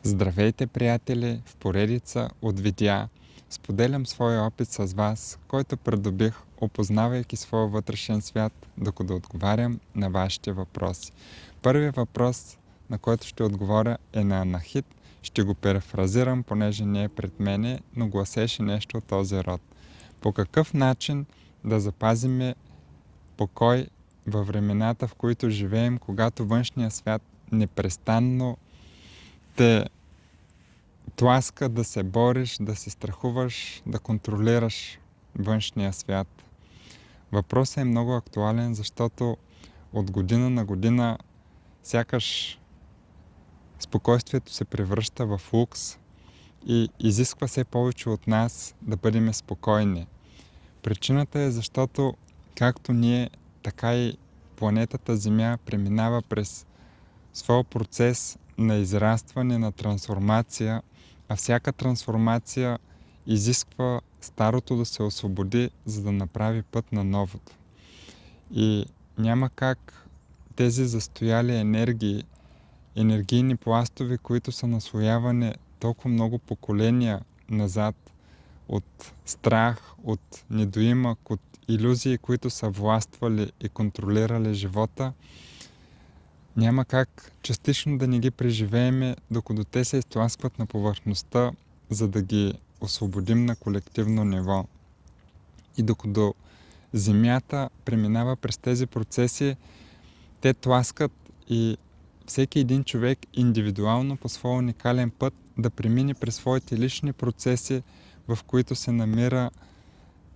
Здравейте, приятели! В поредица от видеа споделям своя опит с вас, който придобих, опознавайки своя вътрешен свят, докато отговарям на вашите въпроси. Първият въпрос, на който ще отговоря, е на Анахит. Ще го перефразирам, понеже не е пред мене, но гласеше нещо от този род. По какъв начин да запазиме покой във времената, в които живеем, когато външният свят непрестанно те тласка да се бориш, да се страхуваш, да контролираш външния свят? Въпросът е много актуален, защото от година на година сякаш спокойствието се превръща в лукс и изисква все повече от нас да бъдем спокойни. Причината е защото както ние, така и планетата Земя преминава през своя процес на израстване, на трансформация, а всяка трансформация изисква старото да се освободи, за да направи път на новото. И няма как тези застояли енергии, енергийни пластове, които са наслоявани толкова много поколения назад, от страх, от недоимък, от илюзии, които са властвали и контролирали живота, няма как частично да не ги преживееме, докато те се изтласкват на повърхността, за да ги освободим на колективно ниво. И докато Земята преминава през тези процеси, те тласкат и всеки един човек индивидуално по своя уникален път да премине през своите лични процеси, в които се намира,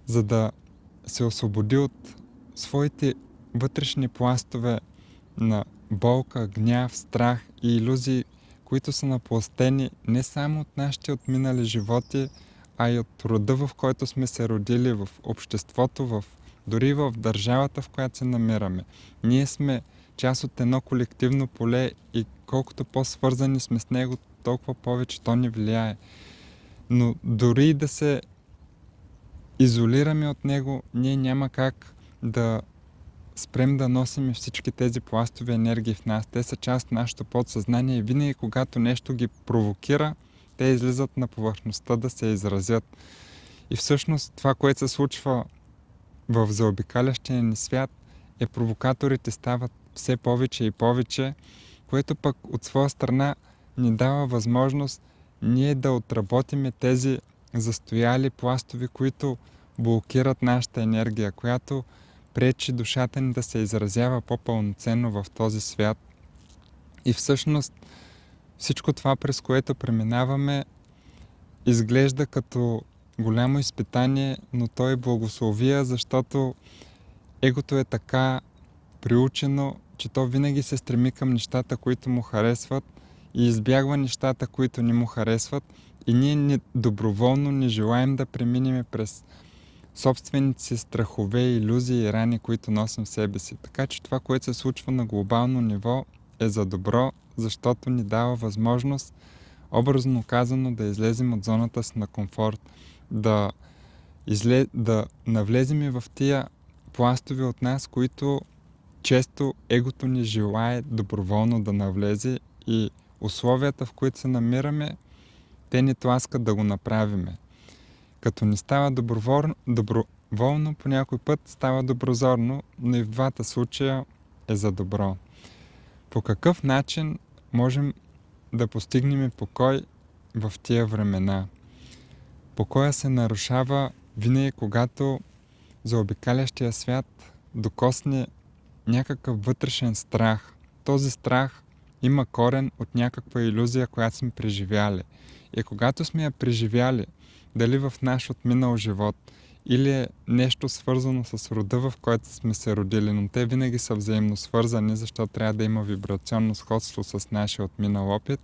за да се освободи от своите вътрешни пластове на болка, гняв, страх и илюзии, които са напластени не само от нашите отминали животи, а и от рода, в който сме се родили, в обществото, дори в държавата, в която се намираме. Ние сме част от едно колективно поле и колкото по-свързани сме с него, толкова повече то ни влияе. Но дори да се изолираме от него, ние няма как да спрем да носим всички тези пластови енергии в нас. Те са част от нашето подсъзнание и винаги, когато нещо ги провокира, те излизат на повърхността да се изразят. И всъщност това, което се случва в заобикалящия ни свят, е провокаторите стават все повече и повече, което пък от своя страна ни дава възможност ние да отработиме тези застояли пластови, които блокират нашата енергия, която пречи душата ни да се изразява по-пълноценно в този свят. И всъщност всичко това, през което преминаваме, изглежда като голямо изпитание, но то е благословия, защото егото е така приучено, че то винаги се стреми към нещата, които му харесват и избягва нещата, които не му харесват. И ние доброволно не желаем да преминем през собствените си страхове, илюзии и рани, които носим в себе си. Така че това, което се случва на глобално ниво, е за добро, защото ни дава възможност, образно казано, да излезем от зоната си на комфорт, да навлезем в тия пластове от нас, които често егото ни желае доброволно да навлезе и условията, в които се намираме, те ни тласкат да го направиме. Като ни става доброволно, по някой път става доброзорно, но и в двата случая е за добро. По какъв начин можем да постигнем покой в тия времена? Покоя се нарушава винаги, когато заобикалящия свят докосне някакъв вътрешен страх. Този страх има корен от някаква илюзия, която сме преживяли. И когато сме я преживяли, дали в наш отминал живот, или е нещо свързано с рода, в който сме се родили, но те винаги са взаимно свързани, защото трябва да има вибрационно сходство с нашия отминал опит.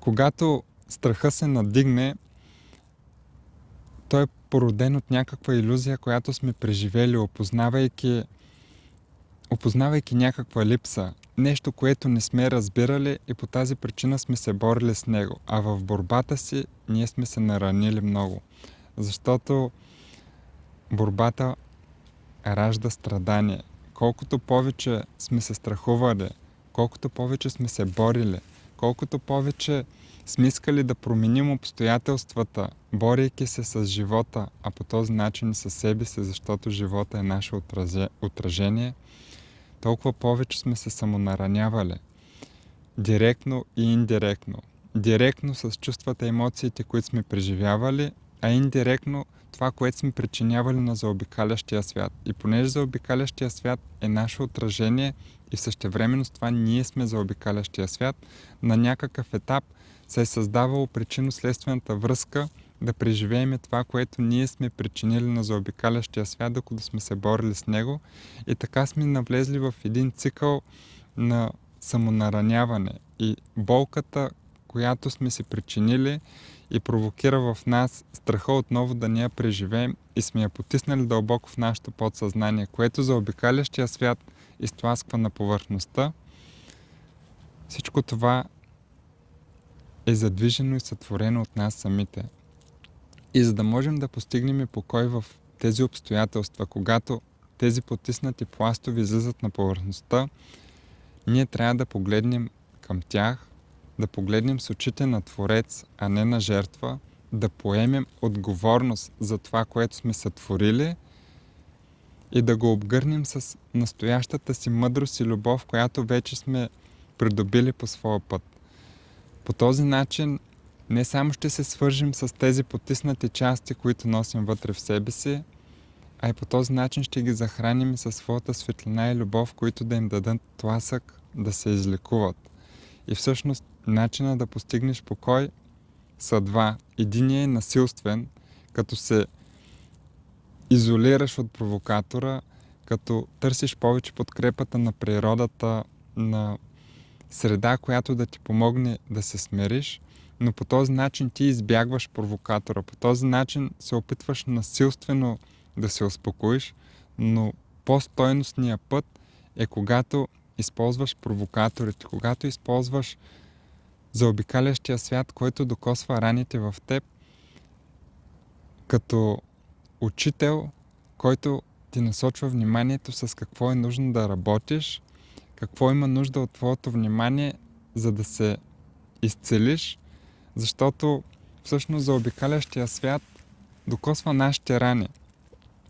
Когато страха се надигне, той е породен от някаква илюзия, която сме преживели, опознавайки някаква липса. Нещо, което не сме разбирали и по тази причина сме се борили с него. А в борбата си ние сме се наранили много. Защото борбата ражда страдание. Колкото повече сме се страхували, колкото повече сме се борили, колкото повече сме искали да променим обстоятелствата, борейки се с живота, а по този начин и със себе си, защото живота е наше отражение, толкова повече сме се самонаранявали. Директно и индиректно. Директно с чувствата и емоциите, които сме преживявали, а индиректно това, което сме причинявали на заобикалящия свят. И понеже заобикалящия свят е наше отражение и същевременно с това ние сме заобикалящия свят, на някакъв етап се е създавало причинно-следствената връзка да преживеем това, което ние сме причинили на заобикалящия свят, докато сме се борили с него. И така сме навлезли в един цикъл на самонараняване. И болката, която сме си причинили и провокира в нас страха отново да не я преживеем и сме я потиснали дълбоко в нашето подсъзнание, което заобикалящия свят изтласква на повърхността. Всичко това е задвижено и сътворено от нас самите. И за да можем да постигнем покой в тези обстоятелства, когато тези потиснати пластове излизат на повърхността, ние трябва да погледнем към тях, да погледнем с очите на Творец, а не на жертва, да поемем отговорност за това, което сме сътворили и да го обгърнем с настоящата си мъдрост и любов, която вече сме придобили по своя път. По този начин не само ще се свържим с тези потиснати части, които носим вътре в себе си, а и по този начин ще ги захраним със своята светлина и любов, които да им дадат тласък да се излекуват. И всъщност начинът да постигнеш покой са два. Единият е насилствен, като се изолираш от провокатора, като търсиш повече подкрепата на природата, на среда, която да ти помогне да се смириш, но по този начин ти избягваш провокатора. По този начин се опитваш насилствено да се успокоиш, но по-стойностният път е когато използваш провокаторите, когато използваш заобикалящия свят, който докосва раните в теб, като учител, който ти насочва вниманието с какво е нужно да работиш, какво има нужда от твоето внимание, за да се изцелиш, защото всъщност заобикалящия свят докосва нашите рани.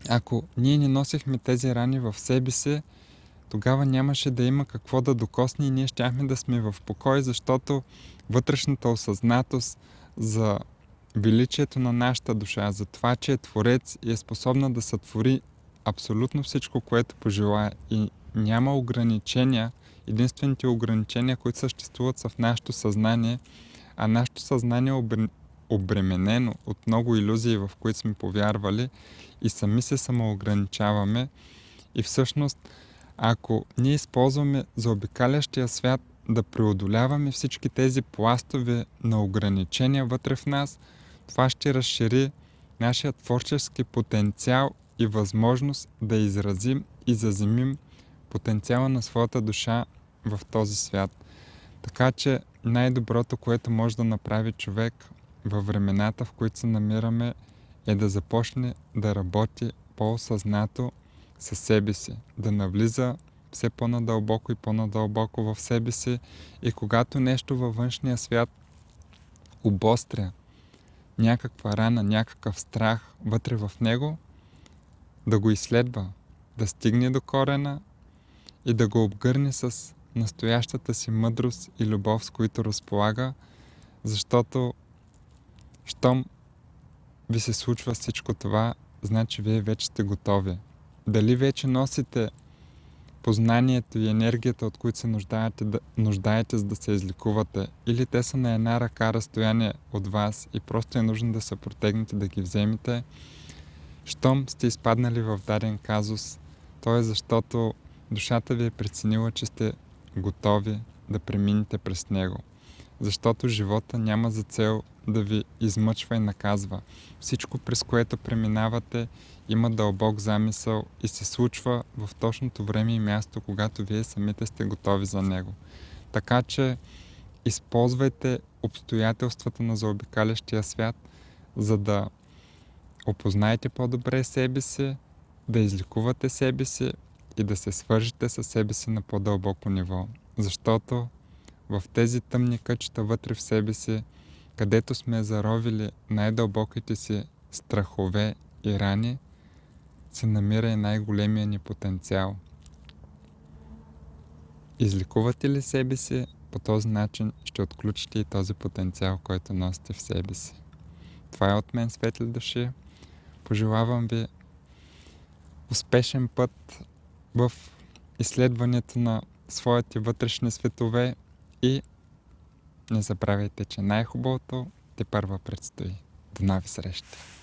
Ако ние не носихме тези рани в себе си, тогава нямаше да има какво да докосне и ние щяхме да сме в покой, защото вътрешната осъзнатост за величието на нашата душа, за това, че е Творец и е способна да сътвори абсолютно всичко, което пожелае и няма ограничения. Единствените ограничения, които съществуват, са в нашето съзнание, а нашето съзнание е обременено от много илюзии, в които сме повярвали и сами се самоограничаваме. И всъщност, ако ние използваме заобикалящия свят да преодоляваме всички тези пластове на ограничения вътре в нас, това ще разшири нашия творчески потенциал и възможност да изразим и заземим потенциала на своята душа в този свят. Така че най-доброто, което може да направи човек във времената, в които се намираме, е да започне да работи по-осъзнато със себе си, да навлиза все по-надълбоко и по-надълбоко в себе си и когато нещо във външния свят обостря някаква рана, някакъв страх вътре в него, да го изследва, да стигне до корена и да го обгърне с настоящата си мъдрост и любов, с които разполага, защото щом ви се случва всичко това, значи вие вече сте готови. Дали вече носите познанието и енергията, от които се нуждаете, за да се излекувате, или те са на една ръка разстояние от вас и просто е нужно да се протегнете да ги вземете, щом сте изпаднали в даден казус, то е защото душата ви е преценила, че сте готови да преминете през него. Защото живота няма за цел да ви измъчва и наказва. Всичко, през което преминавате, има дълбок замисъл и се случва в точното време и място, когато вие самите сте готови за него. Така че използвайте обстоятелствата на заобикалящия свят, за да опознаете по-добре себе си, да излекувате себе си и да се свържете със себе си на по-дълбоко ниво. Защото в тези тъмни кътчета вътре в себе си, където сме заровили най-дълбоките си страхове и рани, се намира и най-големия ни потенциал. Излекувате ли себе си, по този начин ще отключите и този потенциал, който носите в себе си. Това е от мен, светли души. Пожелавам ви успешен път в изследването на своите вътрешни светове и не забравяйте, че най-хубавото тепърва предстои. До нови срещи!